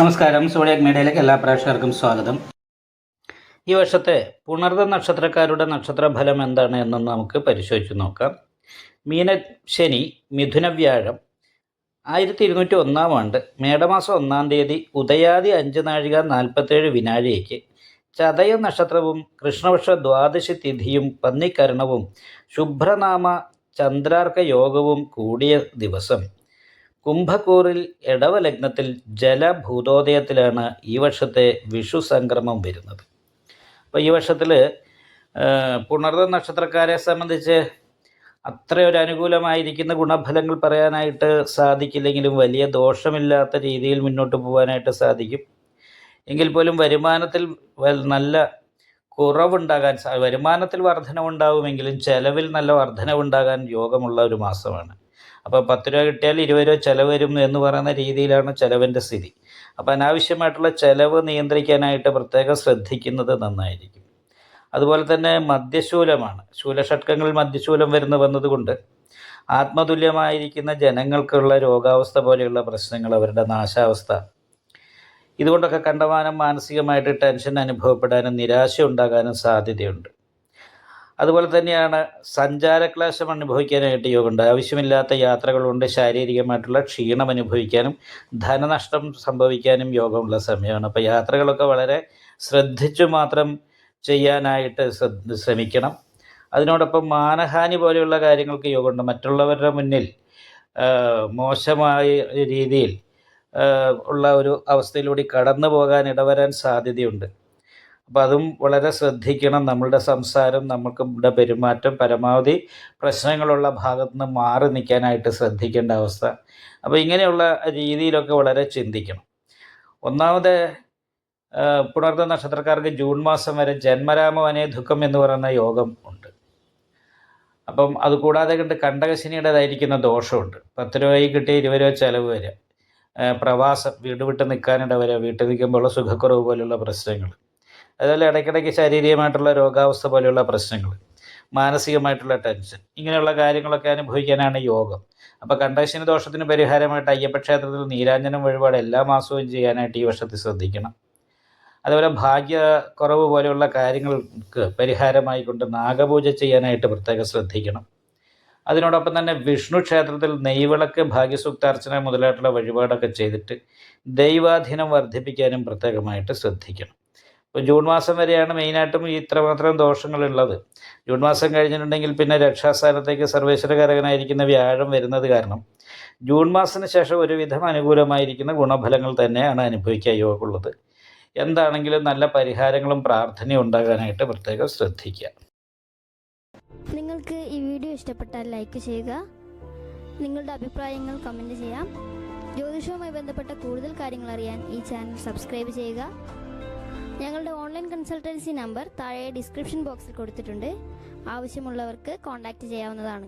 നമസ്കാരം. സോഡിയാക് മീഡിയയിലേക്ക് എല്ലാ പ്രേക്ഷകർക്കും സ്വാഗതം. ഈ വർഷത്തെ പുണർദ നക്ഷത്രക്കാരുടെ നക്ഷത്രഫലം എന്താണ് എന്നൊന്ന് നമുക്ക് പരിശോധിച്ച് നോക്കാം. മീന ശനി, മിഥുന വ്യാഴം 1201 ആണ്ട് മേടമാസം 1-ാം തീയതി ഉദയാദി 5 നാഴിക 47 വിനാഴികയ്ക്ക് ചതയ നക്ഷത്രവും കൃഷ്ണപക്ഷ ദ്വാദശി തിഥിയും പന്നിക്കരണവും ശുഭ്രനാമ ചന്ദ്രാർക്ക യോഗവും കൂടിയ ദിവസം കുംഭക്കൂറിൽ ഇടവ ലഗ്നത്തിൽ ജലഭൂതോദയത്തിലാണ് ഈ വർഷത്തെ വിഷു സംക്രമം വരുന്നത്. അപ്പോൾ ഈ വർഷത്തിൽ പുണർദ നക്ഷത്രക്കാരെ സംബന്ധിച്ച് അത്രയൊരു അനുകൂലമായിരിക്കുന്ന ഗുണഫലങ്ങൾ പറയാനായിട്ട് സാധിക്കില്ലെങ്കിലും വലിയ ദോഷമില്ലാത്ത രീതിയിൽ മുന്നോട്ട് പോകാനായിട്ട് സാധിക്കും. എങ്കിൽ പോലും വരുമാനത്തിൽ നല്ല കുറവുണ്ടാകാൻ വരുമാനത്തിൽ വർധനവുണ്ടാകുമെങ്കിലും ചെലവിൽ നല്ല വർധനവുണ്ടാകാൻ യോഗമുള്ള ഒരു മാസമാണ്. അപ്പോൾ 10 രൂപ കിട്ടിയാൽ 20 രൂപ ചിലവ് വരും എന്ന് പറയുന്ന രീതിയിലാണ് ചിലവിൻ്റെ സ്ഥിതി. അപ്പോൾ അനാവശ്യമായിട്ടുള്ള ചിലവ് നിയന്ത്രിക്കാനായിട്ട് പ്രത്യേകം ശ്രദ്ധിക്കുന്നത് നന്നായിരിക്കും. അതുപോലെ തന്നെ മദ്യശൂലമാണ്. ശൂലഷട്കങ്ങളിൽ മദ്യശൂലം വന്നതുകൊണ്ട് ആത്മതുല്യമായിരിക്കുന്ന ജനങ്ങൾക്കുള്ള രോഗാവസ്ഥ പോലെയുള്ള പ്രശ്നങ്ങൾ, അവരുടെ നാശാവസ്ഥ, ഇതുകൊണ്ടൊക്കെ കണ്ടമാനം മാനസികമായിട്ട് ടെൻഷൻ അനുഭവപ്പെടാനും നിരാശ ഉണ്ടാകാനും സാധ്യതയുണ്ട്. അതുപോലെ തന്നെയാണ് സഞ്ചാരക്ലേശം അനുഭവിക്കാനായിട്ട് യോഗമുണ്ട്. ആവശ്യമില്ലാത്ത യാത്രകളുണ്ട്. ശാരീരികമായിട്ടുള്ള ക്ഷീണം അനുഭവിക്കാനും ധനനഷ്ടം സംഭവിക്കാനും യോഗമുള്ള സമയമാണ്. അപ്പോൾ യാത്രകളൊക്കെ വളരെ ശ്രദ്ധിച്ചു മാത്രം ചെയ്യാനായിട്ട് ശ്രമിക്കണം. അതിനോടൊപ്പം മാനഹാനി പോലെയുള്ള കാര്യങ്ങൾക്ക് യോഗമുണ്ട്. മറ്റുള്ളവരുടെ മുന്നിൽ മോശമായ രീതിയിൽ ഉള്ള ഒരു അവസ്ഥയിലൂടെ കടന്നു പോകാൻ ഇടവരാൻ സാധ്യതയുണ്ട്. അപ്പോൾ അതും വളരെ ശ്രദ്ധിക്കണം. നമ്മളുടെ സംസാരം, നമ്മളുടെ പെരുമാറ്റം പരമാവധി പ്രശ്നങ്ങളുള്ള ഭാഗത്തു നിന്ന് മാറി നിൽക്കാനായിട്ട് ശ്രദ്ധിക്കേണ്ട അവസ്ഥ. അപ്പോൾ ഇങ്ങനെയുള്ള രീതിയിലൊക്കെ വളരെ ചിന്തിക്കണം. ഒന്നാമത് പുണർദ നക്ഷത്രക്കാർക്ക് ജൂൺ മാസം വരെ ജന്മരാമവനേ ദുഃഖം എന്ന് പറയുന്ന യോഗം ഉണ്ട്. അപ്പം അതുകൂടാതെ കണ്ട് കണ്ടകശനിയുടേതായിരിക്കുന്ന ദോഷമുണ്ട്. 10 രൂപയിൽ കിട്ടിയ 20 രൂപ ചിലവ് വരെ, പ്രവാസം, വീട് വിട്ട് നിൽക്കാനിട വരെ, വീട്ടിൽ നിൽക്കുമ്പോഴുള്ള സുഖക്കുറവ് പോലെയുള്ള പ്രശ്നങ്ങൾ, അതുപോലെ ഇടയ്ക്കിടയ്ക്ക് ശാരീരികമായിട്ടുള്ള രോഗാവസ്ഥ പോലെയുള്ള പ്രശ്നങ്ങൾ, മാനസികമായിട്ടുള്ള ടെൻഷൻ, ഇങ്ങനെയുള്ള കാര്യങ്ങളൊക്കെ അനുഭവിക്കാനാണ് യോഗം. അപ്പോൾ കണ്ടകശനി ദോഷത്തിന് പരിഹാരമായിട്ട് അയ്യപ്പക്ഷേത്രത്തിൽ നീരാഞ്ജനം വഴിപാട് എല്ലാ മാസവും ചെയ്യാനായിട്ട് ഈ വർഷത്തിൽ ശ്രദ്ധിക്കണം. അതുപോലെ ഭാഗ്യക്കുറവ് പോലെയുള്ള കാര്യങ്ങൾക്ക് പരിഹാരമായി കൊണ്ട് നാഗപൂജ ചെയ്യാനായിട്ട് പ്രത്യേകം ശ്രദ്ധിക്കണം. അതിനോടൊപ്പം തന്നെ വിഷ്ണു ക്ഷേത്രത്തിൽ നെയ്വിളക്ക്, ഭാഗ്യസൂക്താർച്ചന മുതലായിട്ടുള്ള വഴിപാടൊക്കെ ചെയ്തിട്ട് ദൈവാധീനം വർദ്ധിപ്പിക്കാനും പ്രത്യേകമായിട്ട് ശ്രദ്ധിക്കണം. ഇപ്പോൾ ജൂൺ മാസം വരെയാണ് മെയിനായിട്ടും ഇത്രമാത്രം ദോഷങ്ങളുള്ളത്. ജൂൺ മാസം കഴിഞ്ഞിട്ടുണ്ടെങ്കിൽ പിന്നെ രക്ഷാസ്ഥാനത്തേക്ക് സർവേശ്വരകാരകനായിരിക്കുന്ന വ്യാഴം വരുന്നത് കാരണം ജൂൺ മാസത്തിന് ശേഷം ഒരുവിധം അനുകൂലമായിരിക്കുന്ന ഗുണഫലങ്ങൾ തന്നെയാണ് അനുഭവിക്കാൻ യോഗമുള്ളത്. എന്താണെങ്കിലും നല്ല പരിഹാരങ്ങളും പ്രാർത്ഥനയും ഉണ്ടാകാനായിട്ട് പ്രത്യേകം ശ്രദ്ധിക്കുക. നിങ്ങൾക്ക് ഈ വീഡിയോ ഇഷ്ടപ്പെട്ടാൽ ലൈക്ക് ചെയ്യുക. നിങ്ങളുടെ അഭിപ്രായങ്ങൾ കമൻറ്റ് ചെയ്യാം. ജ്യോതിഷവുമായി ബന്ധപ്പെട്ട കൂടുതൽ കാര്യങ്ങൾ അറിയാൻ ഈ ചാനൽ സബ്സ്ക്രൈബ് ചെയ്യുക. ഞങ്ങളുടെ ഓൺലൈൻ കൺസൾട്ടൻസി നമ്പർ താഴെ ഡിസ്ക്രിപ്ഷൻ ബോക്സിൽ കൊടുത്തിട്ടുണ്ട്. ആവശ്യമുള്ളവർക്ക് കോൺടാക്റ്റ് ചെയ്യാവുന്നതാണ്.